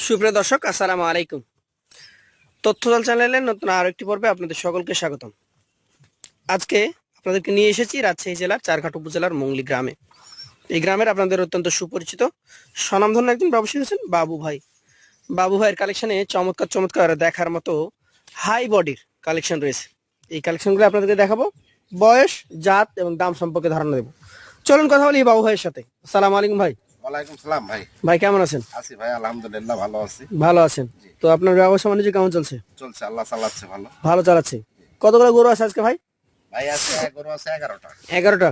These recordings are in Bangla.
সুপ্রিয় দর্শক, আসসালামু আলাইকুম। তথ্যজাল চ্যানেলের নতুন আরো একটি পর্বে আপনাদের সকলকে স্বাগতম। আজকে আপনাদেরকে নিয়ে এসেছি রাজশাহী জেলার চারঘাট উপজেলার মংলি গ্রামে। এই গ্রামের আপনাদের অত্যন্ত সুপরিচিত স্বনামধন্য একজন ব্যবসায়ী হচ্ছেন বাবু ভাই। বাবু ভাইয়ের কালেকশনে চমৎকার চমৎকার দেখার মতো হাই বডির কালেকশন রয়েছে। এই কালেকশনগুলো আপনাদেরকে দেখাবো, বয়স, জাত এবং দাম সম্পর্কে ধারণা দেবো। চলুন কথা বলি বাবু ভাইয়ের সাথে। আসসালামু আলাইকুম ভাই। ওয়ালাইকুম সালাম ভাই। ভাই কেমন আছেন? আছি ভাই, আলহামদুলিল্লাহ ভালো আছি। ভালো আছেন? তো আপনার ব্যবসা বাণিজ্য কেমন চলছে? চলছে, আল্লাহ চালাচ্ছে ভালো। ভালো চালাচ্ছে। কতগুলো গরু আছে আজকে ভাই? ভাই আছে গরু আছে 11টা। 11টা?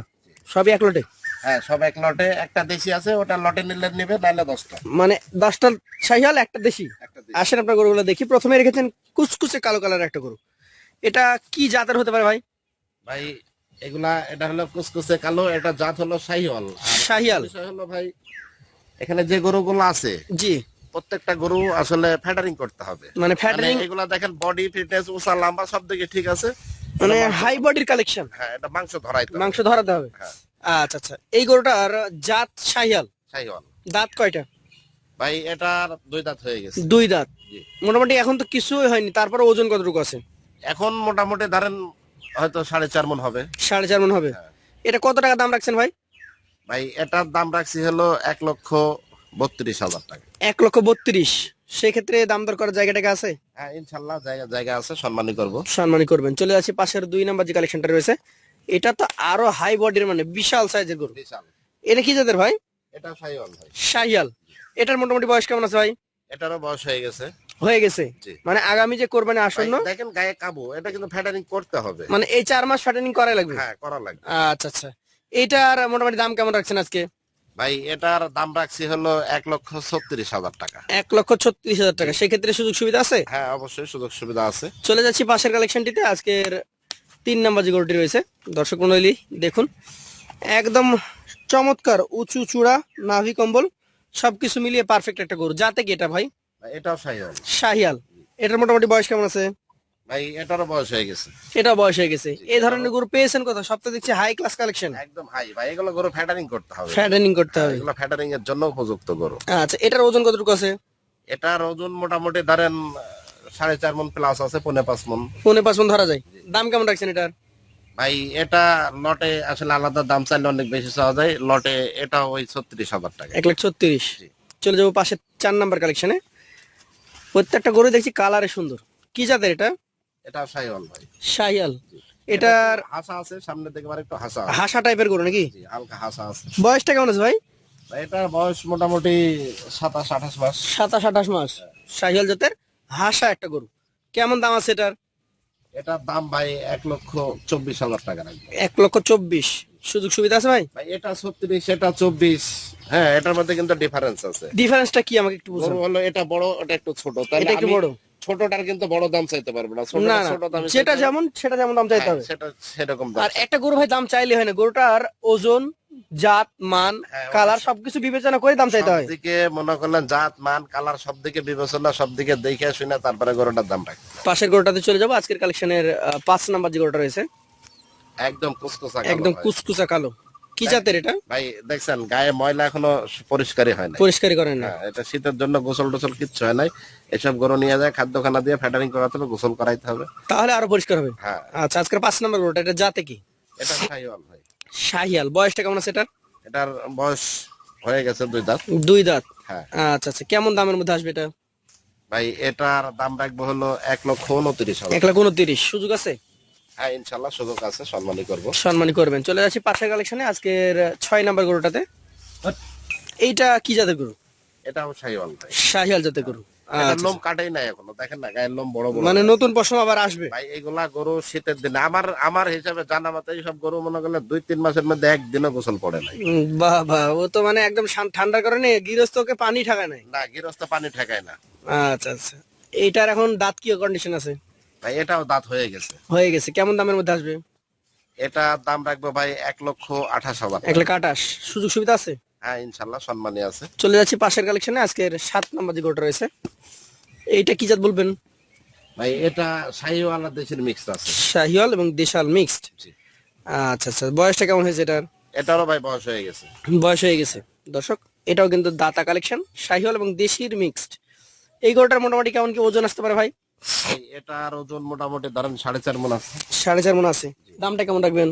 সবই এক লটে? হ্যাঁ, সব এক লটে। একটা দেশি আছে, ওটা লটে নিলে নেবে, নাইলে 10টা। মানে 10টা শাহিওয়াল, একটা দেশি। একটা দেশি। আসেন আপনার গরুগুলো দেখি। প্রথমে রেখেছেন কুচকুচে কালো কালার একটা গরু। এটা কি জাতের হতে পারে ভাই? ভাই এগুলা, এটা হলো কুচকুচে কালো, এটা জাত হলো শাহিওয়াল। আর শাহিয়াল? বিষয় হলো ভাই, এখানে যে গরুগুলো আছে জি। প্রত্যেকটা গরু আসলে ফ্যাটারিং করতে হবে। মানে ফ্যাটারিং? এগুলা দেখেন বডি ফিটনেস, উঁচা লম্বা সব দিকে ঠিক আছে। মানে হাই বডির কালেকশন। হ্যাঁ, এটা মাংস ধরাইতে হবে। মাংস ধরাতে হবে। হ্যাঁ, আচ্ছা আচ্ছা। এই গরুটার জাত শাহিয়াল। শাহিওয়াল। দাঁত কয়টা? ভাই এটার 2 দাঁত হয়ে গেছে। 2 দাঁত? জি। মোটামুটি এখন তো কিছুই হয়নি, তারপরে ওজন কতটুকু আছে? এখন মোটামুটি ধরেন হয়তো 4.5 মণ হবে। 4.5 মণ হবে। হ্যাঁ। এটা কত টাকা দাম রাখছেন ভাই? ভাই এটার দাম রাখছি হলো 1,32,000 টাকা। 1,32,000? সেক্ষেত্রে দাম দর করার জায়গাটাকে আছে? হ্যাঁ, ইনশাল্লাহ জায়গা জায়গা আছে, সম্মানই করব। সম্মানী করবেন। চলে যাচ্ছি পাশের 2 নাম্বার যে কালেকশনটা রয়েছে। এটা তো আরো হাই বডির, মানে বিশাল সাইজের গরু। বিশাল। এটা কি জাতের ভাই? এটা শাহিওয়াল ভাই। শাহিয়াল? এটার মোটামুটি বয়স কেমন আছে ভাই? এটারও বয়স হয়ে গেছে। হয়ে গেছে? জি। মানে আগামী যে কোরবানি ভাই আসন্ন, দেখেন গায়ে কাবু, এটা কিন্তু ফ্যাটারিং করতে হবে। মানে এই 4 মাস ফাটেনিং করাই লাগবে? হ্যাঁ, করা লাগবে। আচ্ছা আচ্ছা। এইটার মোটামুটি দাম কেমন রাখছেন আজকে? ভাই এটার দাম রাখছি হলো 1,36,000 টাকা। 1,36,000 টাকা। সেক্ষেত্রে সুযোগ সুবিধা আছে? হ্যাঁ, অবশ্যই সুযোগ সুবিধা আছে। চলে যাচ্ছি পাশের কালেকশনটিতে। আজকের 3 নাম্বার যে গরুটি রয়েছে, দর্শক মণ্ডলী দেখুন, একদম চমৎকার উঁচু চূড়া, নাভি কম্বল সবকিছু মিলিয়ে পারফেক্ট একটা গরু। যাতে কি এটা ভাই? ভাই এটাও শাহিওয়াল। শাহিয়াল? এটার মোটামুটি বয়স কেমন আছে? ভাই এটারও বয়স হয়ে গেছে। এটা বয়স হয়ে গেছে। এই ধরনের গরু পেয়েছেন কোথাও? সব তো দেখছি হাই ক্লাস কালেকশন। একদম হাই ভাই, এগুলো গরু ফ্যাটারিং করতে হবে। ফ্যাটেনিং করতে হবে। এগুলো ফ্যাটারিং এর জন্য উপযুক্ত গরু। আচ্ছা, এটার ওজন কতটুকু আছে? এটার ওজন মোটামুটি ধরেন 4.5 মণ প্লাস আছে, 4.5 মণ। 4.5 মণ ধরা যায়। দাম কেমন রাখছেন এটার? ভাই এটা লটে আসলে আলাদা দাম চাইলে অনেক বেশি চাওয়া যায়, লটে এটা ওই 36,000 টাকা। 1,36,000। জি। চলে যাবো পাশে 4 নাম্বার কালেকশনে। প্রত্যেকটা গরু দেখছি কালারে সুন্দর। কি জাতের এটা? এটা শাহিওয়াল ভাই। শাহিয়াল? এটা এটার হাসা আছে, সামনে থেকে বার একটু হাসা আছে। হাসা টাইপের গরু নাকি? জি, হালকা হাসা আছে। বয়সটা কেমন আছে ভাই? ভাই এটার বয়স মোটামুটি 27-28 মাস। 27-28 মাস। শাহিয়াল জাতের হাসা একটা গরু। কেমন দাম আছে এটার? এটার দাম ভাই 1,24,000 টাকা রাখবে। 1,24,000? সুযোগ সুবিধা আছে ভাই? ভাই এটা 36, এটা 24। হ্যাঁ, এটার মধ্যে কিন্তু ডিফারেন্স আছে। ডিফারেন্সটা কি আমাকে একটু বুঝান। গরু হলো এটা বড়, এটা একটু ছোট। তাহলে এটা একটু আমি বড়? ছোটটার কিন্তু বড় দাম চাইতে পারবো না, না ছোটটা না, ছোট দামে যেটা চাইতে যেমন সেটা যেমন দাম চাইতে হ্যাঁ, হবে। সেটা সেরকম দাম আর একটা গরু ভাই দাম চাইলে হয় না, গরুটার ওজন, জাত, মান, হ্যাঁ, কালার সবকিছু বিবেচনা করে দাম চাইতে হয়। সবদিকে মনে করলেন জাত মান কালার সব দিকে বিবেচনা, সব দিকে দেখে শুনে তারপরে গরুটার দাম রাখতে হবে। পাশের গরুটাতে চলে যাবো। আজকের কালেকশনের 5 নাম্বার যে গরুটা রয়েছে, একদম কুচকুচা কালো একদম ভাই। কুচকুচা কালো। কি জাতের এটা? ভাই দেখছেন গায়ে ময়লা এখনো পরিষ্কারই হয় না। পরিষ্কারই করেন না? হ্যাঁ, এটা শীতের জন্য গোসল টোসল কিচ্ছু হয় নাই। এসব গরু নিয়ে যায় খাদ্যখানা দিয়ে ফ্যাটারিং করাতে হবে, গোসল করাইতে হবে। তাহলে আরো পরিষ্কার হবে। হ্যাঁ, আচ্ছা, আজকের 5 নাম্বার গরুটা, এটা জাতে কি? এটা শাহিওয়াল ভাই। শাহিয়াল? বয়সটা কেমন আছে এটার? এটার বয়স হয়ে গেছে 2 দাঁত। 2 দাঁত? হ্যাঁ আচ্ছা আচ্ছা। কেমন দামের মধ্যে আসবে এটা? ভাই এটার দাম রাখবো হলো 1,29,000। 1,29,000? সুযোগ আছে? হ্যাঁ, ইনশাল্লাহ সুযোগ আছে, সম্মানই করবো। সম্মানী করবেন। চলে যাচ্ছি পাশের কালেকশনে আজকের 6 নাম্বার গরুটাতে। এইটা কি জাতের গরু? এটাও শাহিওয়াল ভাই। শাহিয়াল জাতের গরু? এটা আচ্ছা লোম আচ্ছা। কাটেই নাই এখনো, দেখেন না গায়ের লোম বড় বড় মানে হয়ে নতুন পশম আবার আসবে? আছে। ভাই এগুলা গরু শীতের দিনে আমার আমার হিসাবে জানা মতে এইসব গরু মনে করলে 2-3 মাসের মধ্যে একদিনও গোসল পড়ে নাই। বাহ বাহ, ও তো মানে একদম ঠান্ডার কারণে গৃহস্থকে পানি ঠাকা নাই। না, গৃহস্থ পানি ঠেকায় না। আচ্ছা আচ্ছা। এইটার এখন দাঁত কি কন্ডিশন আছে? ভাই এটাও দাঁত হয়ে গেছে। হয়ে গেছে। কেমন দামের মধ্যে আসবে? এটা দাম রাখবো ভাই 1,28,000 টাকা। 1,28,000? সুযোগ সুবিধা আছে? হ্যাঁ, ইনশাল্লাহ সম্মানই আছে। চলে যাচ্ছি পাশের কালেকশনে আজকের 7 নাম্বার যে গরুটা রয়েছে। এইটা কি জাত বলবেন? ভাই এটা শাহিওয়াল আর দেশের মিক্স আছে। শাহিওয়াল এবং দেশাল মিক্সড? জি। আচ্ছা আচ্ছা। বয়সটা কেমন হয়েছে এটার? এটারও ভাই বয়স হয়ে গেছে। বয়স হয়ে গেছে। দর্শক, এটাও কিন্তু দাতা কালেকশন, শাহিওয়াল এবং দেশির মিক্সড। এই গরুটার মোটামুটি কেমন কি ওজন আসতে পারে ভাই? ভাই এটার ওজন মোটামুটি ধরেন 4.5 মণ আছে। 4.5 মণ আছে। দামটা কেমন রাখবেন?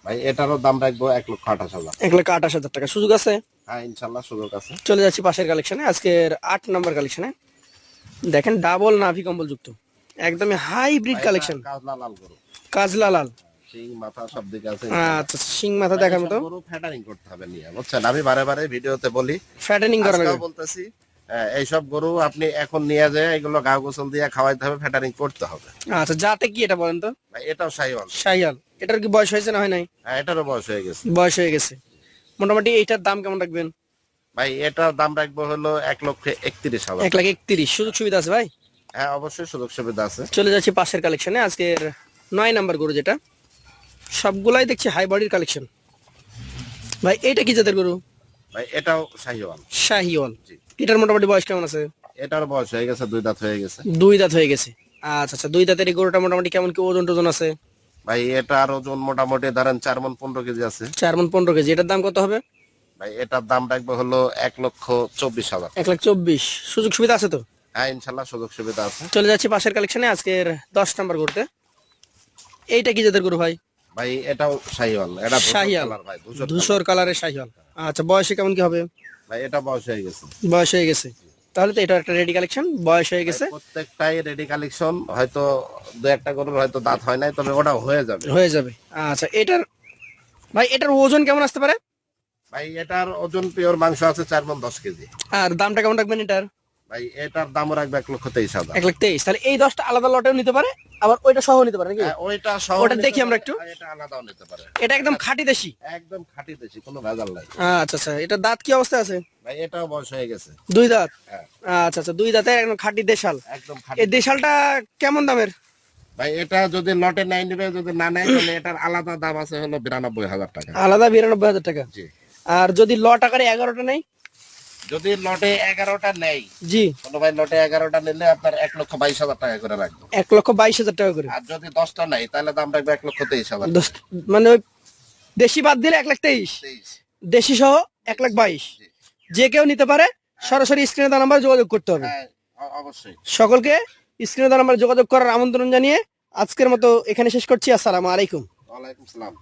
ভাই এটারও দাম রাখবো 1,28,000। 1,28,000 টাকা। সুযোগ আছে? হ্যাঁ ইনশাল্লাহ সুযোগ আছে। চলে যাচ্ছি পাশের কালেকশনে, আজকের 8 নম্বর কালেকশনে। দেখেন ডাবল নাভি কম্বল যুক্ত, একদমই হাইব্রিড কালেকশন। কাজলা লাল গরু, কাজলা লাল। সিং মাথা সব দিকে আছে। আচ্ছা, শিং মাথা দেখার মতো। গরু ফ্যাটারিং করতে হবে নিয়ে, বুঝছেন? আমি বারে বারে ভিডিওতে বলি, ফ্যাটেনিং করা আজকেও লাগবে। বলতেছি, এইসব গরু আপনি এখন নিয়ে যায় এগুলো গা গোসল দিয়ে খাওয়াইতে হবে, ফ্যাটারিং করতে হবে। আচ্ছা, যাতে কি এটা বলেন তো? ভাই এটাও শাহিওয়াল। শাহিয়াল। এটার কি বয়স হয়েছে না হয় নাই? হ্যাঁ এটারও বয়স হয়ে গেছে। বয়স হয়ে গেছে। মোটামুটি এইটার দাম কেমন রাখবেন? ভাই এটার দাম রাখবো হলো 1,31,000। 1,31,000। সুযোগ সুবিধা আছে ভাই? হ্যাঁ অবশ্যই সুযোগ সুবিধা আছে। চলে যাচ্ছি পাশের কালেকশনে, আজকের 9 নাম্বার গরু, যেটা সবগুলাই দেখছি হাই বডির কালেকশন। ভাই এটা কি জাতের গরু? ভাই এটাও শাহিওয়াল। শাহিওয়াল। জি। এটার মোটামুটি বয়স কেমন আছে? এটার বয়স হয়ে গেছে, 2 দাঁত হয়ে গেছে। 2 দাঁত হয়ে গেছে। আচ্ছা আচ্ছা, 2 দাঁতের এই গরুটা মোটামুটি কেমন কি ওজন টোজন আছে? ভাই এটার ওজন মোটামুটি ধরেন 4 মণ 15 কেজি আছে। 4 মণ 15 কেজি। এটার দাম কত হবে? ভাই এটার দাম রাখবো হলো 1,24,000। 1,24,000। সুযোগ সুবিধা আছে তো? হ্যাঁ ইনশাল্লাহ সুযোগ সুবিধা আছে। চলে যাচ্ছি পাশের কালেকশনে, আজকের 10 নাম্বার গরুতে। এইটা কি জাতের গরু ভাই? ভাই এটাও শাহিওয়াল। এটা ধূসর শাহিয়াল। কালার ভাই, ধূসর ধূসর কালারের শাহিয়াল। আচ্ছা, বয়সে কেমন কি হবে? কালার। ভাই এটা বয়স হয়ে গেছে। বয়স হয়ে গেছে। তাহলে তো এটা একটা রেডি কালেকশন, বয়স হয়ে গেছে। প্রত্যেকটাই রেডি কালেকশন। হয়তো দু একটা গরুর হয়তো দাঁত হয় নাই, তবে ওটা হয়ে যাবে। হয়ে যাবে। আচ্ছা, এটার ভাই এটার ওজন কেমন আসতে পারে? ভাই এটার ওজন পিওর মাংস আছে 4 মণ 10 কেজি। আর দামটা কেমন রাখবেন এটার? ভাই এটার দাম রাখবে 1,23,000। 1,23,000। তাহলে এই 10টা আলাদা লটেও নিতে পারে, আবার ওইটা সহ নিতে পারে নাকি? ওইটা সহ ওটা নিতে দেখি আমরা পারে, একটু। আর এটা আলাদাও নিতে পারে। এটা একদম খাঁটি দেশি। একদম খাঁটি দেশি, কোনো ভেজাল নাই। আচ্ছা আচ্ছা, এটা দাঁত কি অবস্থায় আছে? ভাই এটাও বয়স হয়ে গেছে। 2 দাঁত। হ্যাঁ আচ্ছা আচ্ছা, 2 দাঁতে একদম খাঁটি দেশাল। একদম খাঁটি। এই দেশালটা কেমন দামের? ভাই এটা যদি লটে নাই নিবে, যদি না নেয় তাহলে এটার আলাদা দাম আছে হলো 92,000 টাকা। আলাদা 92,000 টাকা। জি। আর যদি লট আকারে 11টা নেই? যদি লটে 11টা নেই, জি। কোনো ভাই লটে 11টা নিলে আপনার 1,22,000 টাকা করে রাখবো। 1,22,000 টাকা করে। আর যদি 10টা নেই তাহলে দাম রাখবে 1,23,000। মানে ওই দেশি বাদ দিলে 1,23,000, 23। দেশি সহ 1,22,000। জি। যে কেউ নিতে পারে, সরাসরি স্ক্রিনে দেওয়া নাম্বার যোগাযোগ করতে হবে। হ্যাঁ অবশ্যই। সকলকে স্ক্রিনে দেওয়া নাম্বার যোগাযোগ করার আমন্ত্রণ জানিয়ে আজকের মতো এখানে শেষ করছি। আসসালামু আলাইকুম। ওয়ালাইকুম সালাম।